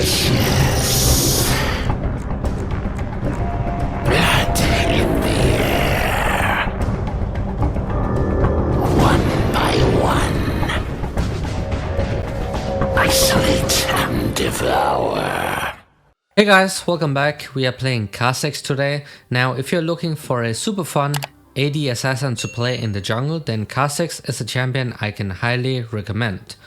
delicious. Blood in the air. One by one. Isolate and devour. Hey guys, welcome back. We are playing Kha'Zix today. Now, if you're looking for a super fun AD assassin to play in the jungle, then Kha'Zix is a champion I can highly recommend.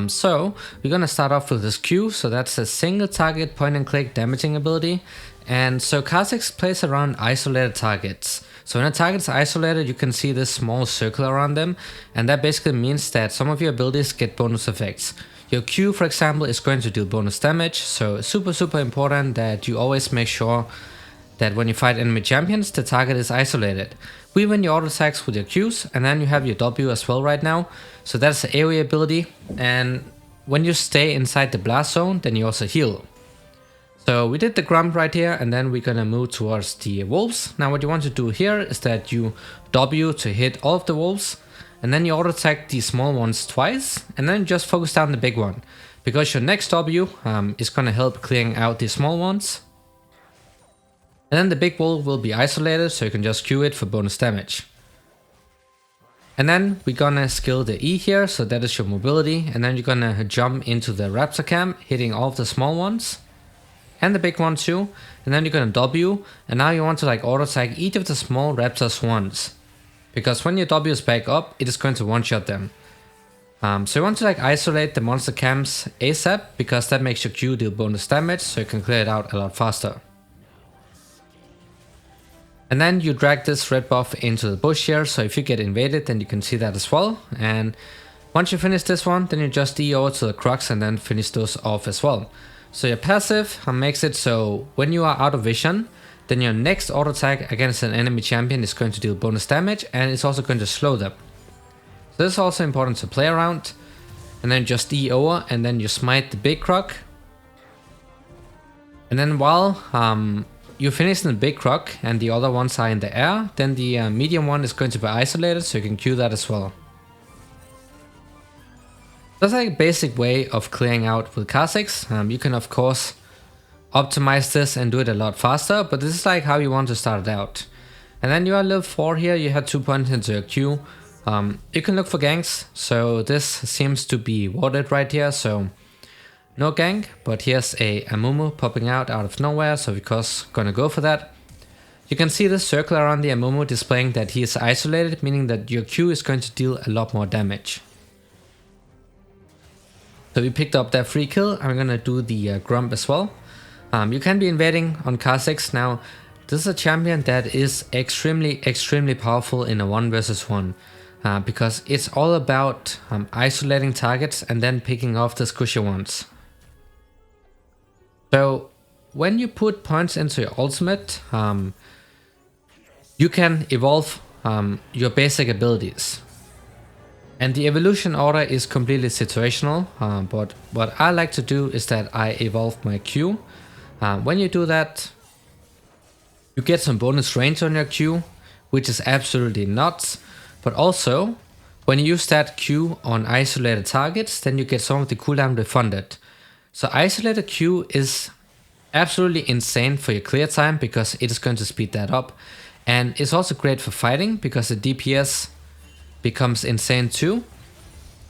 So we're gonna start off with this Q. So that's a single target point and click damaging ability. And so Kha'Zix plays around isolated targets. So when a target is isolated, you can see this small circle around them, and that basically means that some of your abilities get bonus effects. Your Q, for example, is going to deal bonus damage, so super important that you always make sure that when you fight enemy champions, the target is isolated. We win your auto attacks with your Qs, and then you have your W as well right now. So that's the AoE ability, and when you stay inside the blast zone, then you also heal. So we did the Grump right here, and then we're gonna move towards the wolves. Now what you want to do here is that you W to hit all of the wolves, and then you auto attack the small ones twice, and then just focus down the big one. Because your next W is gonna help clearing out the small ones. And then the big wolf will be isolated, so you can just Q it for bonus damage. And then we're gonna skill the E here, so that is your mobility, and then you're gonna jump into the raptor camp, hitting all of the small ones. And the big one too, and then you're gonna W, and now you want to like auto attack each of the small raptors once. Because when your W is back up, it is going to one-shot them. So you want to like isolate the monster camps ASAP, because that makes your Q deal bonus damage, so you can clear it out a lot faster. And then you drag this red buff into the bush here, so if you get invaded, then you can see that as well. And once you finish this one, then you just E over to the Crux and then finish those off as well. So your passive makes it so when you are out of vision, then your next auto attack against an enemy champion is going to deal bonus damage, and it's also going to slow them. So this is also important to play around. And then just E over, and then you smite the big croc. And then while you finish in the big croc and the other ones are in the air, then the medium one is going to be isolated, so you can Q that as well. That's like a basic way of clearing out with Kha'Zix. You can of course optimize this and do it a lot faster, but this is like how you want to start it out. And then you are level 4 here, you had 2 points into your Q. You can look for ganks, so this seems to be warded right here, so no gank, but here's a Amumu popping out of nowhere, so we're of course gonna go for that. You can see the circle around the Amumu displaying that he is isolated, meaning that your Q is going to deal a lot more damage. So we picked up that free kill. I'm gonna do the Grump as well. You can be invading on Kha'Zix. Now, this is a champion that is extremely powerful in a 1 versus 1. Because it's all about isolating targets and then picking off the squishy ones. So, when you put points into your ultimate, you can evolve your basic abilities. And the evolution order is completely situational, but what I like to do is that I evolve my Q. When you do that, you get some bonus range on your Q, which is absolutely nuts. But also, when you use that Q on isolated targets, then you get some of the cooldown refunded. So isolated Q is absolutely insane for your clear time, because it is going to speed that up. And it's also great for fighting, because the DPS becomes insane too.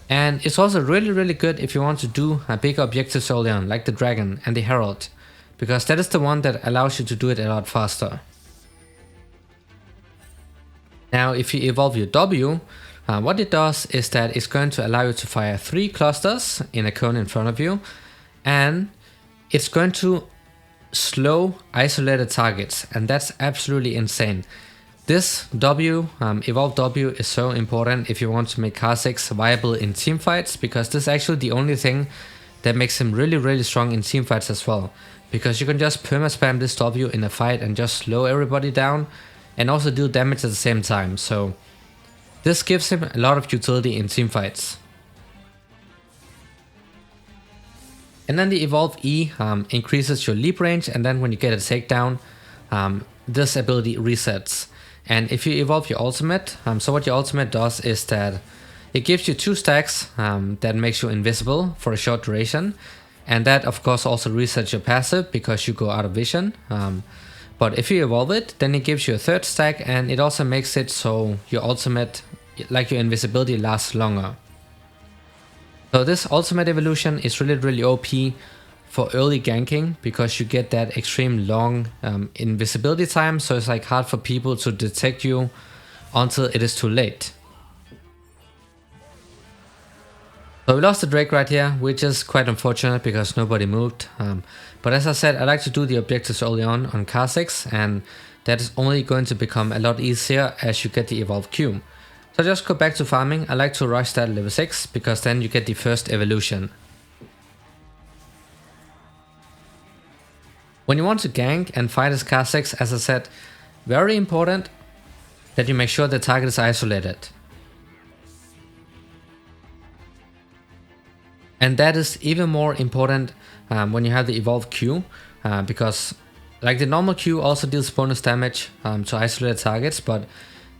And it's also really good if you want to do a big objectives early on, like the Dragon and the Herald, because that is the one that allows you to do it a lot faster. Now if you evolve your W, what it does is that it's going to allow you to fire 3 clusters in a cone in front of you, and it's going to slow isolated targets, and that's absolutely insane. This W, Evolve W, is so important if you want to make Kha'Zix viable in teamfights, because this is actually the only thing that makes him really strong in teamfights as well. Because you can just perma-spam this W in a fight and just slow everybody down, and also deal damage at the same time. So this gives him a lot of utility in teamfights. And then the Evolve E increases your leap range, and then when you get a takedown, this ability resets. And if you evolve your ultimate, so what your ultimate does is that it gives you 2 stacks that makes you invisible for a short duration. And that of course also resets your passive because you go out of vision. But if you evolve it, then it gives you a third stack, and it also makes it so your ultimate, like your invisibility, lasts longer. So this ultimate evolution is really OP for early ganking because you get that extreme long invisibility time, so it's like hard for people to detect you until it is too late. So we lost the Drake right here, which is quite unfortunate because nobody moved. But as I said, I like to do the objectives early on Kha'Zix, and that is only going to become a lot easier as you get the evolved Q. So just go back to farming. I like to rush that level 6 because then you get the first evolution. When you want to gank and fight as Kha'Zix, as I said, very important that you make sure the target is isolated. And that is even more important when you have the evolved Q, because like the normal Q also deals bonus damage to isolated targets, but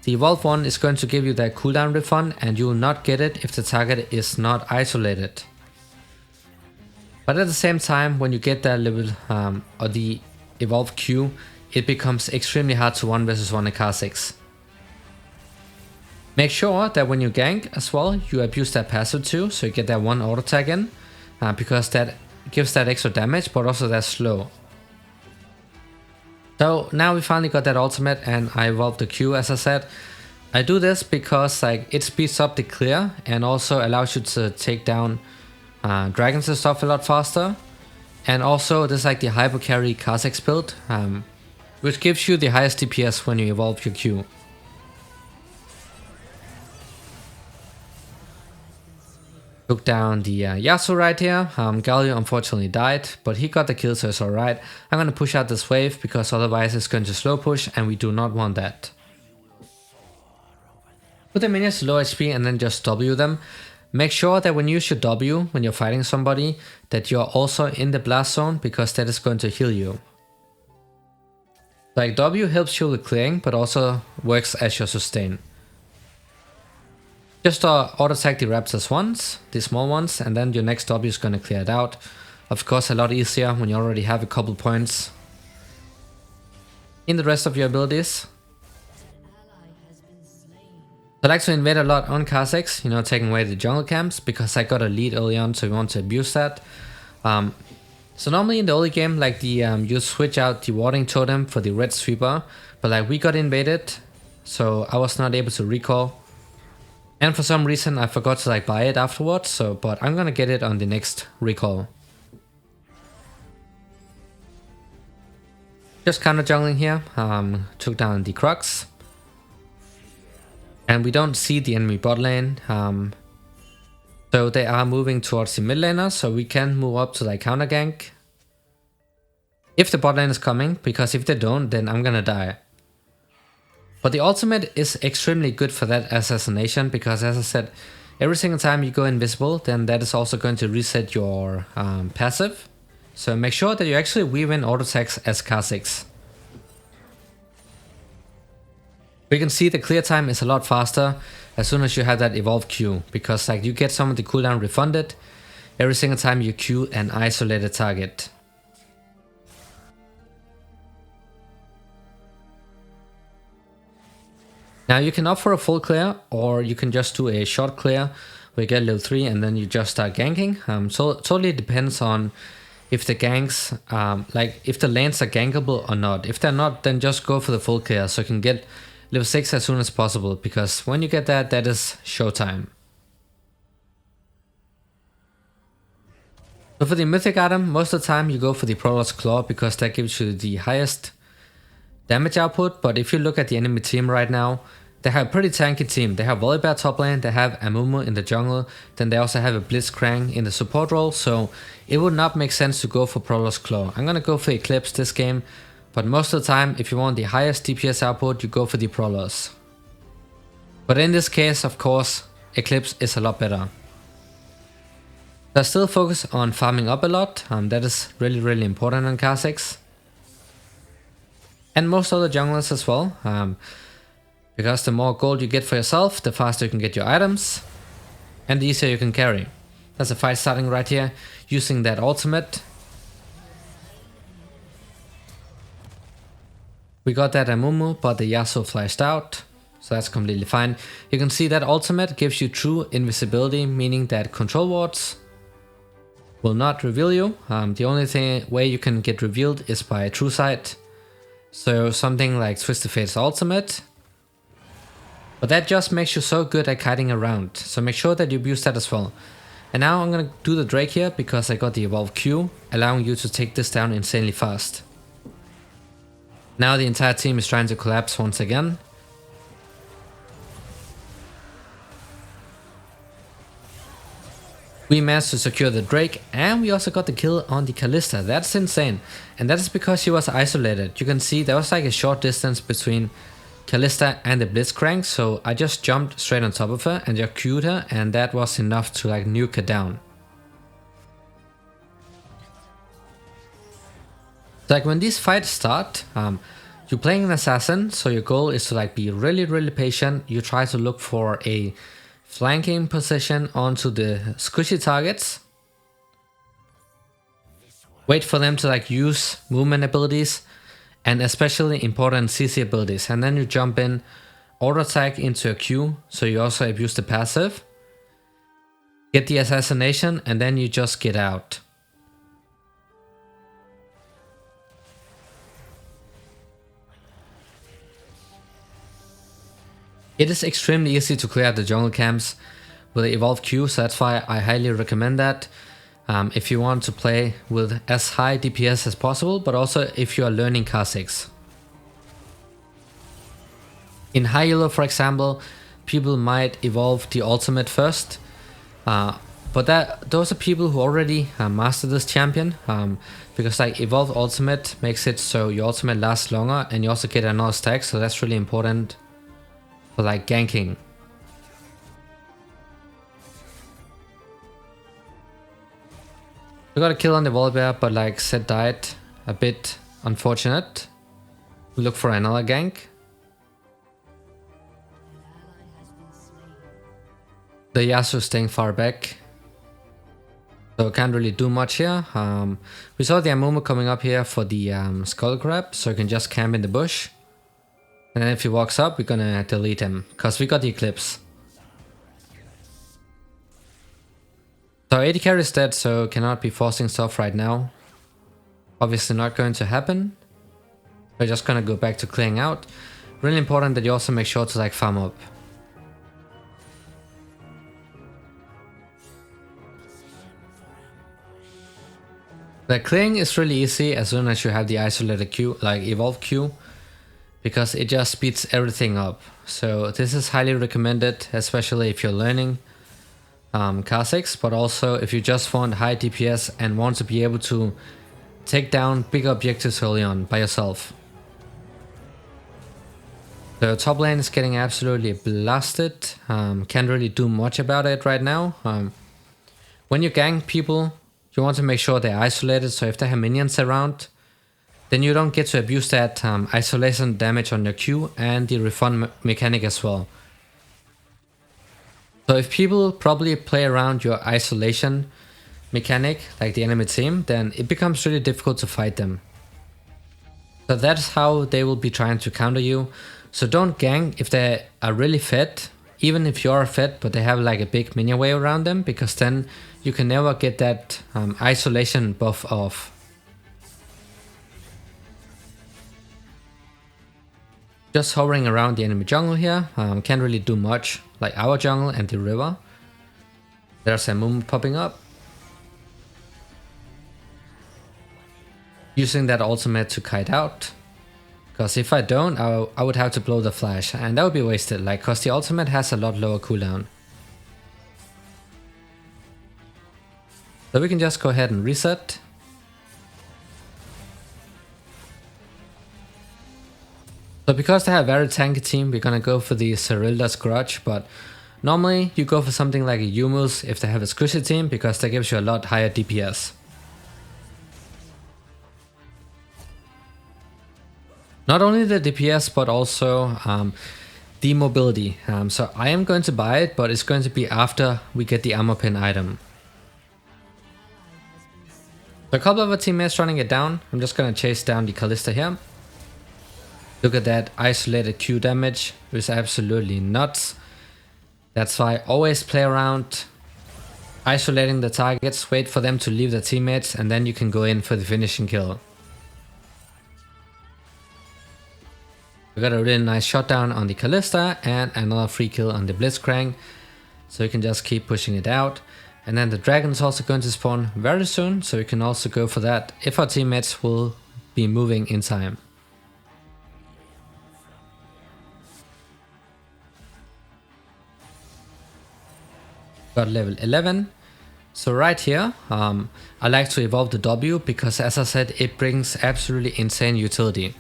the evolved one is going to give you that cooldown refund, and you will not get it if the target is not isolated. But at the same time, when you get that level or the evolved Q, it becomes extremely hard to 1 versus 1 in Kha'Zix. Make sure that when you gank as well, you abuse that passive too, so you get that 1 auto tag in, because that gives that extra damage, but also that slow. So now we finally got that ultimate, and I evolved the Q as I said. I do this because like it speeds up the clear and also allows you to take down dragons and stuff a lot faster. And also this is like the hyper carry Kha'Zix build, which gives you the highest DPS when you evolve your Q. Took down the Yasuo right here. Galio unfortunately died, but he got the kill, so it's alright. I'm gonna push out this wave because otherwise it's going to slow push, and we do not want that. Put the minions to low HP and then just W them. Make sure that when you use your W, when you're fighting somebody, that you're also in the blast zone, because that is going to heal you. Like W helps you with clearing, but also works as your sustain. Just auto attack the raptors once, the small ones, and then your next W is going to clear it out. Of course, a lot easier when you already have a couple points in the rest of your abilities. I like to invade a lot on Kha'Zix, you know, taking away the jungle camps, because I got a lead early on, so we want to abuse that. So normally in the early game, like you switch out the warding totem for the red sweeper, but like we got invaded, so I was not able to recall. And for some reason I forgot to like buy it afterwards, so but I'm gonna get it on the next recall. Just counter jungling here, took down the Crux. And we don't see the enemy bot lane, so they are moving towards the mid laner, so we can move up to like counter gank if the bot lane is coming, because if they don't, then I'm gonna die. But the ultimate is extremely good for that assassination, because as I said, every single time you go invisible, then that is also going to reset your passive. So make sure that you actually weave in auto attacks as Kha'Zix. We can see the clear time is a lot faster as soon as you have that evolved Q, because like you get some of the cooldown refunded every single time you Q an isolated target. Now you can opt for a full clear, or you can just do a short clear where you get level 3 and then you just start ganking. So it totally depends on if the ganks, like if the lanes are gankable or not. If they're not, then just go for the full clear so you can get level 6 as soon as possible, because when you get that, that is showtime. So for the mythic item, most of the time you go for the Prowler's Claw, because that gives you the highest damage output. But if you look at the enemy team right now, they have a pretty tanky team. They have Volibear top lane, they have Amumu in the jungle, then they also have a Blitzcrank in the support role, so it would not make sense to go for Prowler's Claw. I'm gonna go for Eclipse this game, but most of the time, if you want the highest DPS output, you go for the Prowlers. But in this case, of course, Eclipse is a lot better. I still focus on farming up a lot, that is really important on Kha'Zix. And most other junglers as well, because the more gold you get for yourself, the faster you can get your items, and the easier you can carry. There's a fight starting right here. using that ultimate. We got that Amumu, but the Yasuo flashed out, so that's completely fine. You can see that ultimate gives you true invisibility, meaning that control wards will not reveal you. The only way you can get revealed is by true sight. So something like Twisted Fate's ultimate. But that just makes you so good at kiting around, so make sure that you abuse that as well. And now I'm gonna do the Drake here because I got the evolved Q, allowing you to take this down insanely fast. Now the entire team is trying to collapse once again. We managed to secure the Drake, and we also got the kill on the Kalista. That's insane. And that is because she was isolated. You can see there was like a short distance between Kalista and the Blitzcrank, so I just jumped straight on top of her and just Q'd her, and that was enough to like nuke her down. Like when these fights start, you're playing an assassin, so your goal is to like be really patient. You try to look for a flanking position onto the squishy targets. Wait for them to like use movement abilities and especially important CC abilities, and then you jump in, auto attack into a Q, so you also abuse the passive, get the assassination, and then you just get out. It is extremely easy to clear out the jungle camps with the evolved Q, so that's why I highly recommend that. If you want to play with as high DPS as possible, but also if you are learning Kha'Zix. In high elo, for example, people might evolve the ultimate first, but those are people who already mastered this champion, because like evolved ultimate makes it so your ultimate lasts longer and you also get another stack, so that's really important for like ganking. We got a kill on the Volibear, but like Zed died, a bit unfortunate. We look for another gank. The Yasuo staying far back, so can't really do much here. We saw the Amumu coming up here for the skull grab, so you can just camp in the bush. And then if he walks up, we're gonna delete him, because we got the Eclipse. So AD carry is dead, so cannot be forcing stuff right now. Obviously not going to happen. We're just gonna go back to clearing out. Really important that you also make sure to like farm up. The clearing is really easy as soon as you have the isolated Q, like evolved Q, because it just speeds everything up. So this is highly recommended, especially if you're learning Kha'Zix, but also if you just want high DPS and want to be able to take down bigger objectives early on by yourself. The top lane is getting absolutely blasted. Can't really do much about it right now. When you gank people, you want to make sure they're isolated, so if they have minions around, then you don't get to abuse that isolation damage on your Q and the refund mechanic as well. So if people probably play around your isolation mechanic, like the enemy team, then it becomes really difficult to fight them. So that's how they will be trying to counter you. So don't gank if they are really fed, even if you are fed, but they have like a big minion wave around them, because then you can never get that isolation buff off. Just hovering around the enemy jungle here, can't really do much, like our jungle and the river. There's a Amumu popping up. Using that ultimate to kite out, because if I don't, I would have to blow the flash, and that would be wasted, like, cause the ultimate has a lot lower cooldown. So we can just go ahead and reset. So because they have a very tanky team, we're gonna go for the Cyrilda's Grudge, but normally you go for something like a Yumus if they have a squishy team, because that gives you a lot higher DPS. Not only the DPS, but also the mobility. So I am going to buy it, but it's going to be after we get the armor pin item. So a couple of our teammates running it down. I'm just gonna chase down the Kalista here. Look at that isolated Q damage, which is absolutely nuts. That's why I always play around isolating the targets, wait for them to leave their teammates, and then you can go in for the finishing kill. We got a really nice shutdown on the Kalista and another free kill on the Blitzcrank. So you can just keep pushing it out. And then the dragon is also going to spawn very soon, so we can also go for that if our teammates will be moving in time. Got level 11. So right here, I like to evolve the W because, as I said, it brings absolutely insane utility.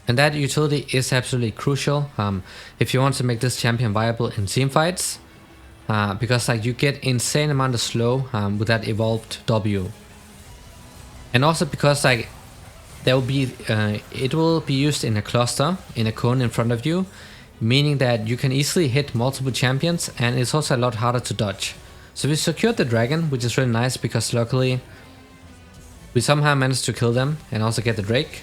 And that utility is absolutely crucial if you want to make this champion viable in team fights. Because like you get insane amount of slow with that evolved W, and also because like there will be it will be used in a cluster in a cone in front of you, meaning that you can easily hit multiple champions, and it's also a lot harder to dodge. So we secured the dragon, which is really nice because luckily we somehow managed to kill them and also get the Drake.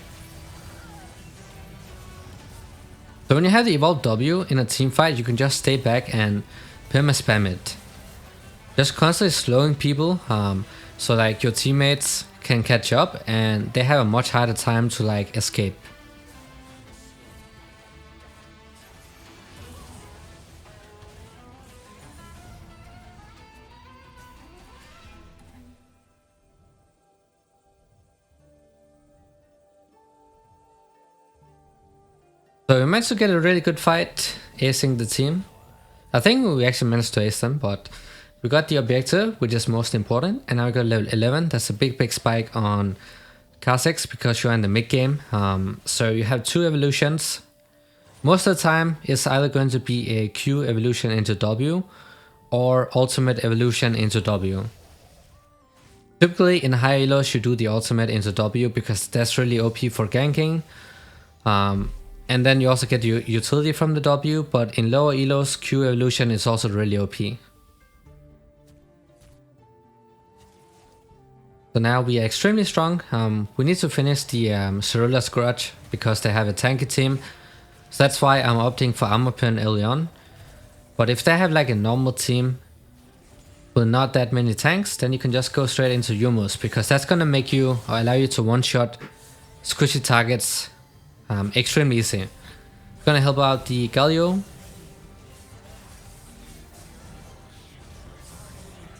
So when you have the evolved W in a team fight, you can just stay back and perma-spam it. Just constantly slowing people so like your teammates can catch up and they have a much harder time to like escape. So we managed to get a really good fight, acing the team. I think we actually managed to ace them, but we got the objective, which is most important, and now we got level 11. That's a big spike on Kha'Zix because you're in the mid game. So you have two evolutions. Most of the time, it's either going to be a Q evolution into W or ultimate evolution into W. Typically in high elos, you do the ultimate into W because that's really OP for ganking. And then you also get your utility from the W, but in lower elos, Q evolution is also really OP. So now we are extremely strong. We need to finish the Cerulea's Grudge because they have a tanky team. So that's why I'm opting for armor pen early on. But if they have like a normal team with not that many tanks, then you can just go straight into Yumus because that's gonna make you or allow you to one-shot squishy targets extremely easy. Gonna help out the Galio.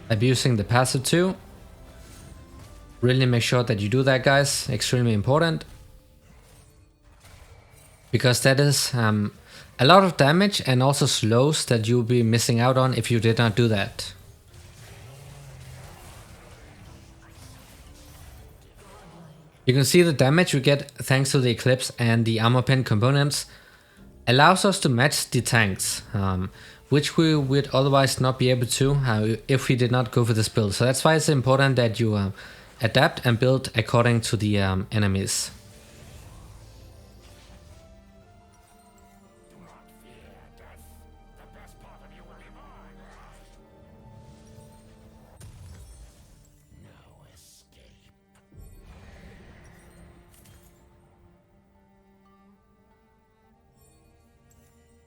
Abusing the passive too. Really make sure that you do that, guys. Extremely important. Because that is a lot of damage and also slows that you'll be missing out on if you did not do that. You can see the damage we get thanks to the Eclipse and the armor pen components allows us to match the tanks, which we would otherwise not be able to if we did not go for this build. So that's why it's important that you adapt and build according to the enemies.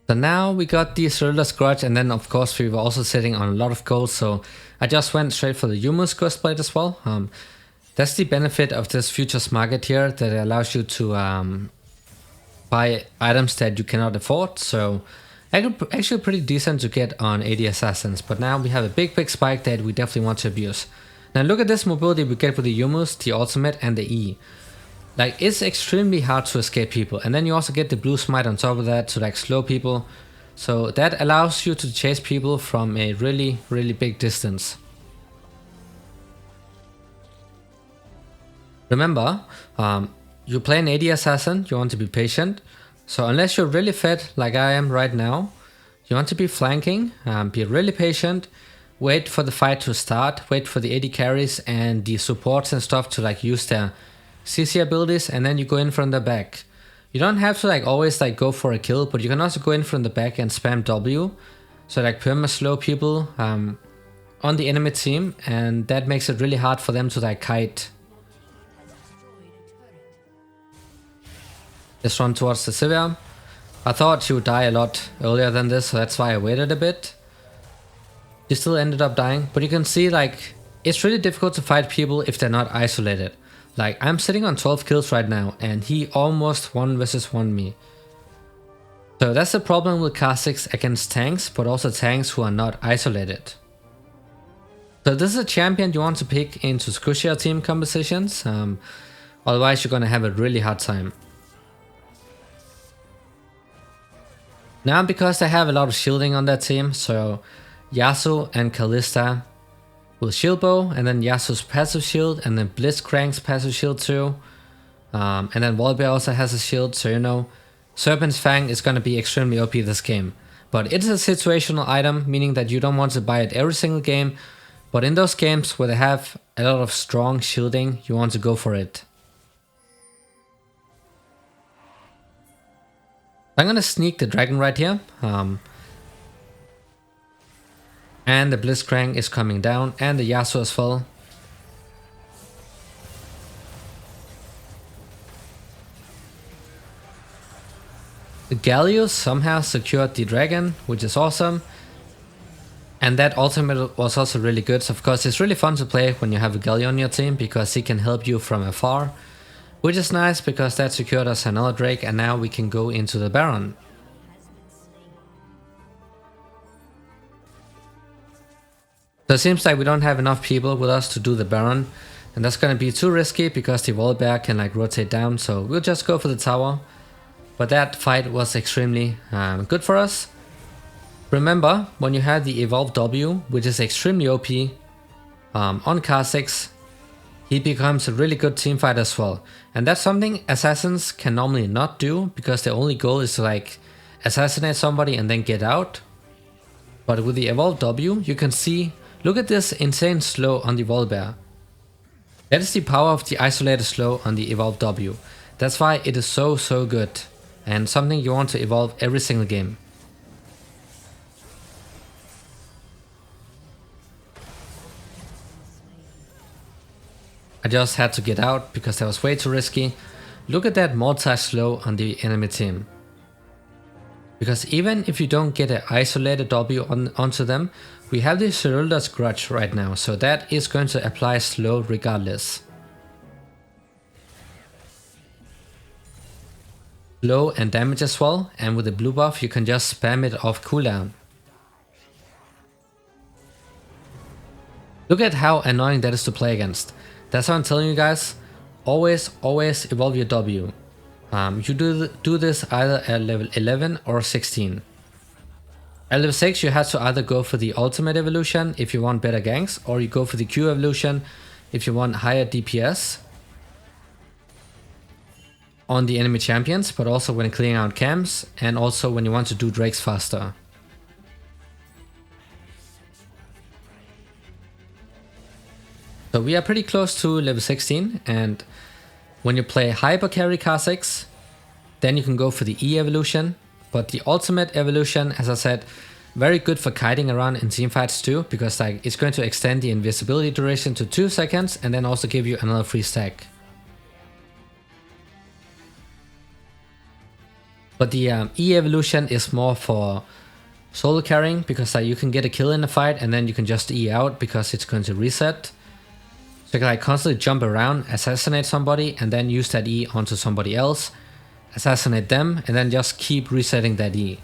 So now we got the Cerulea's Grudge, and then of course we were also sitting on a lot of gold, so I just went straight for the Yumus Ghostblade as well. That's the benefit of this futures market here, that it allows you to buy items that you cannot afford, so actually pretty decent to get on AD Assassins, but now we have a big spike that we definitely want to abuse. Now look at this mobility we get with the Yumus, the ultimate and the E. Like, it's extremely hard to escape people, and then you also get the blue smite on top of that to like slow people. So that allows you to chase people from a really big distance. Remember, you play an AD assassin, you want to be patient. So unless you're really fed like I am right now, you want to be flanking, be really patient, wait for the fight to start, wait for the AD carries and the supports and stuff to like use their CC abilities, and then you go in from the back. You don't have to like always like go for a kill, but you can also go in from the back and spam W, so like perma slow people on the enemy team, and that makes it really hard for them to like kite. Let's run towards the Sivir. I thought she would die a lot earlier than this, so that's why I waited a bit. She still ended up dying, but you can see like it's really difficult to fight people if they're not isolated. Like I'm sitting on 12 kills right now and he almost 1 versus 1 me. So that's the problem with Kha'Zix against tanks, but also tanks who are not isolated. So this is a champion you want to pick into squishier team compositions, otherwise you're gonna have a really hard time. Now because they have a lot of shielding on their team, so Yasuo and Kalista will shield bow, and then Yasuo's passive shield, and then Blitzcrank's passive shield too. And then Wallbear also has a shield, so you know, Serpent's Fang is gonna be extremely OP this game. But it is a situational item, meaning that you don't want to buy it every single game, but in those games where they have a lot of strong shielding, you want to go for it. I'm gonna sneak the dragon right here. And the Blitzcrank is coming down, and the Yasuo as well. The Galio somehow secured the dragon, which is awesome. And that ultimate was also really good. So of course it's really fun to play when you have a Galio on your team, because he can help you from afar. Which is nice because that secured us another Drake, and now we can go into the Baron. So it seems like we don't have enough people with us to do the Baron, and that's gonna be too risky because the Wallbear can like rotate down, so we'll just go for the tower. But that fight was extremely good for us. Remember, when you have the Evolve W, which is extremely OP on Kha'Zix, he becomes a really good teamfight as well. And that's something assassins can normally not do, because their only goal is to like assassinate somebody and then get out. But with the Evolve W, you can see, look at this insane slow on the Wallbear. That is the power of the isolated slow on the Evolve W. That's why it is so good, and something you want to evolve every single game. I just had to get out because that was way too risky. Look at that multi-slow on the enemy team. Because even if you don't get an isolated W onto them, we have the Cerulda's Grudge right now, so that is going to apply slow regardless. Slow and damage as well, and with the blue buff you can just spam it off cooldown. Look at how annoying that is to play against. That's what I'm telling you guys, always evolve your W. You do this either at level 11 or 16. At level 6 you have to either go for the ultimate evolution if you want better ganks, or you go for the Q evolution if you want higher DPS on the enemy champions, but also when clearing out camps, and also when you want to do drakes faster. So we are pretty close to level 16, and when you play Hyper Carry Kha'Zix, then you can go for the E evolution. But the ultimate evolution, as I said, very good for kiting around in teamfights too, because like it's going to extend the invisibility duration to 2 seconds and then also give you another free stack. But the E evolution is more for solo carrying, because like you can get a kill in a fight and then you can just E out because it's going to reset. So you can like constantly jump around, assassinate somebody, and then use that E onto somebody else, assassinate them, and then just keep resetting that E.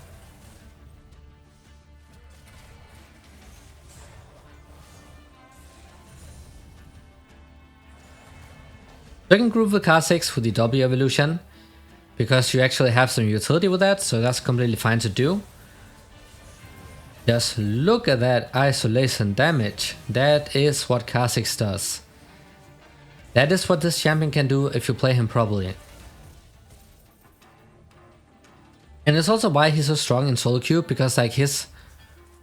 Second group with Kha'Zix with the W evolution, because you actually have some utility with that, so that's completely fine to do. Just look at that isolation damage. That is what Kha'Zix does. That is what this champion can do if you play him properly. And it's also why he's so strong in solo queue, because like his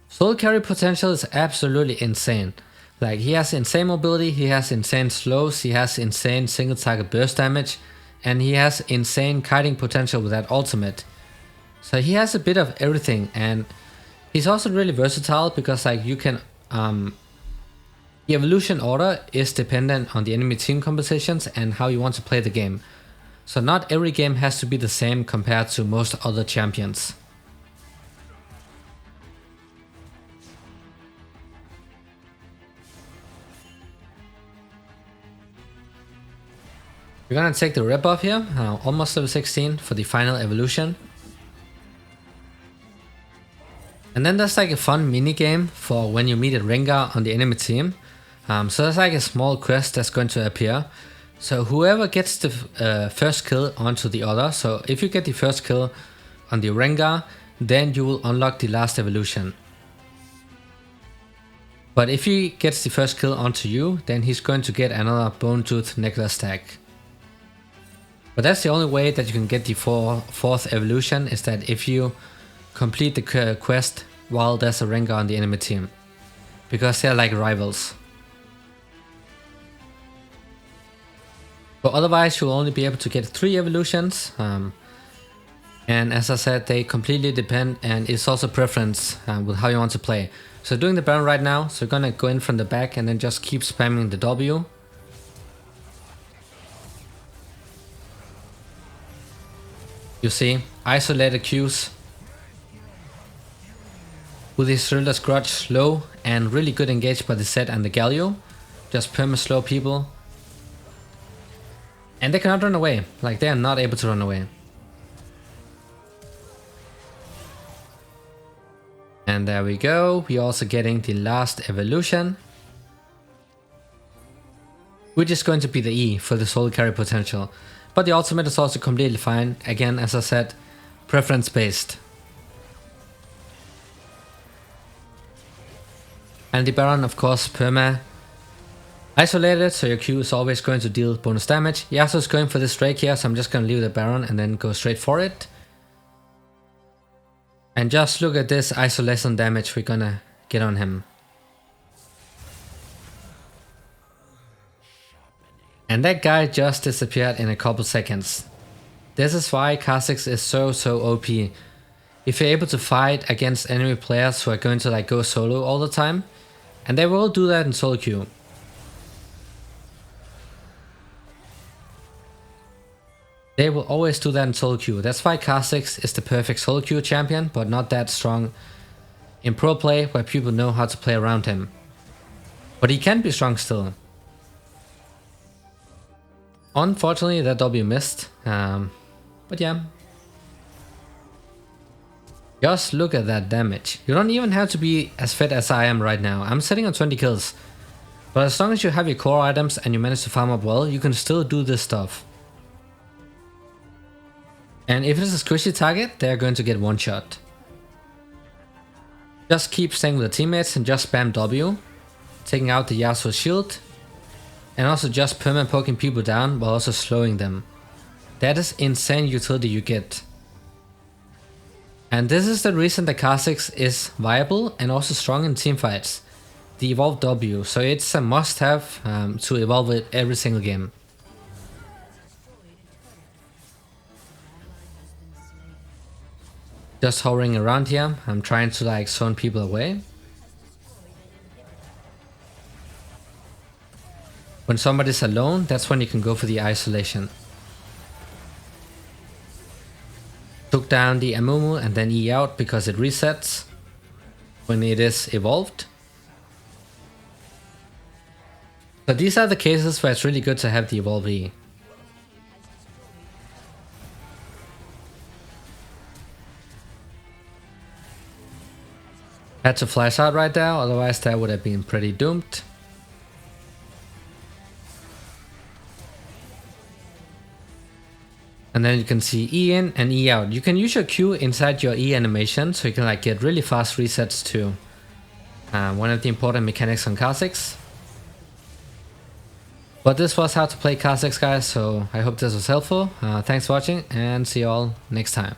solo carry potential is absolutely insane. Like he has insane mobility, he has insane slows, he has insane single target burst damage, and he has insane kiting potential with that ultimate. So he has a bit of everything, and he's also really versatile because like you can The evolution order is dependent on the enemy team compositions and how you want to play the game. So not every game has to be the same compared to most other champions. We're gonna take the red buff here, almost level 16 for the final evolution. And then there's like a fun mini game for when you meet a Rengar on the enemy team. So there's like a small quest that's going to appear. So whoever gets the first kill onto the other, so if you get the first kill on the Rengar, then you will unlock the last evolution. But if he gets the first kill onto you, then he's going to get another Bone Tooth necklace stack. But that's the only way that you can get the fourth evolution, is that if you complete the quest while there's a Rengar on the enemy team. Because they're like rivals. But otherwise you'll only be able to get 3 evolutions. And as I said, they completely depend, and it's also preference with how you want to play. So doing the Baron right now, so we're gonna go in from the back and then just keep spamming the W. You see, isolated Qs with his Shrilder's Grudge low and really good engaged by the Zed and the Galio. Just perma-slow people. And they cannot run away, like they are not able to run away. And there we go, we're also getting the last evolution. Which is going to be the E for the solo carry potential. But the ultimate is also completely fine, again as I said, preference based. And the Baron of course perma isolated, so your Q is always going to deal bonus damage. Yasuo is going for this Drake here, so I'm just going to leave the Baron and then go straight for it. And just look at this isolation damage we're gonna get on him. And that guy just disappeared in a couple seconds. This is why Kha'Zix is so OP. If you're able to fight against enemy players who are going to like go solo all the time, and they will do that in solo queue. They will always do that in solo queue. That's why Kha'Zix is the perfect solo queue champion, but not that strong in pro play where people know how to play around him. But he can be strong still. Unfortunately that W missed, but yeah. Just look at that damage. You don't even have to be as fit as I am right now. I'm sitting on 20 kills. But as long as you have your core items and you manage to farm up well, you can still do this stuff. And if it's a squishy target, they're going to get one shot. Just keep staying with the teammates and just spam W, taking out the Yasuo shield. And also just perma poking people down while also slowing them. That is insane utility you get. And this is the reason that Kha'Zix is viable and also strong in teamfights. The evolved W, so it's a must have to evolve it every single game. Just hovering around here, I'm trying to like zone people away. When somebody's alone, that's when you can go for the isolation. Took down the Amumu and then E out because it resets when it is evolved. So these are the cases where it's really good to have the evolve E. Had to flash out right there, otherwise that would have been pretty doomed. And then you can see E in and E out. You can use your Q inside your E animation, so you can like get really fast resets too. One of the important mechanics on Kha'Zix. But this was how to play Kha'Zix, guys, so I hope this was helpful. Thanks for watching and see you all next time.